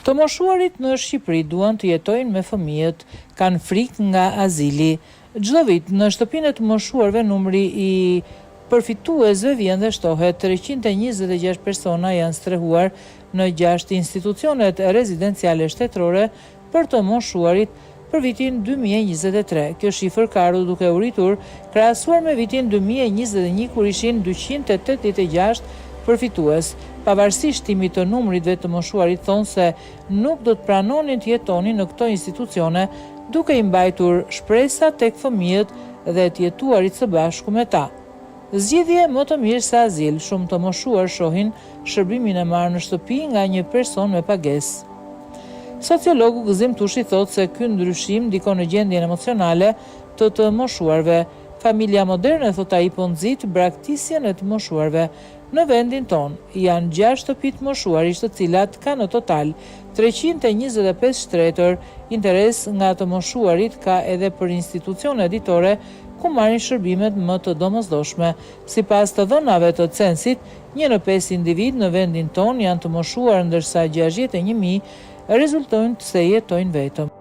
Të moshuarit në Shqipëri duan të jetojnë me fëmijët, kanë frikë nga azili. Çdo vit në shtëpinë e të moshuarve numri i përfituesve vjen dhe shtohet. 326 persona janë strehuar në 6 institucionet rezidenciale shtetërore për të moshuarit për vitin 2023. Kjo shifër ka ardhur duke u rritur krahasuar me vitin 2021 kur ishin 286 përfitues. Pavarësisht shtimit të numrit të moshuarit thonë se nuk do të pranonin të jetonin në këto institucione, duke i mbajtur shpresa tek fëmijët dhe të jetuarit së bashku me ta. Zgjidhje më të mirë se azil, shumë të moshuar shohin shërbimin e marrë në shtëpi nga një person me pagesë. Sociologu Gëzim Tushi thotë se ky ndryshim ndikon në gjendjen emocionale të moshuarve. Familja moderne, thot ai, po nxit braktisjen e të moshuarve. Në vendin ton janë 6 shtëpi të moshuarish, të cilat kanë në total 325 shtretër. Interes nga të moshuarit ka edhe për institucione ditore ku marrin shërbimet më të domosdoshme. Sipas të dhënave të censit, 1 në 5 individ në vendin ton janë të moshuar, ndërsa 61.000 rezultojnë se jetojnë vetëm.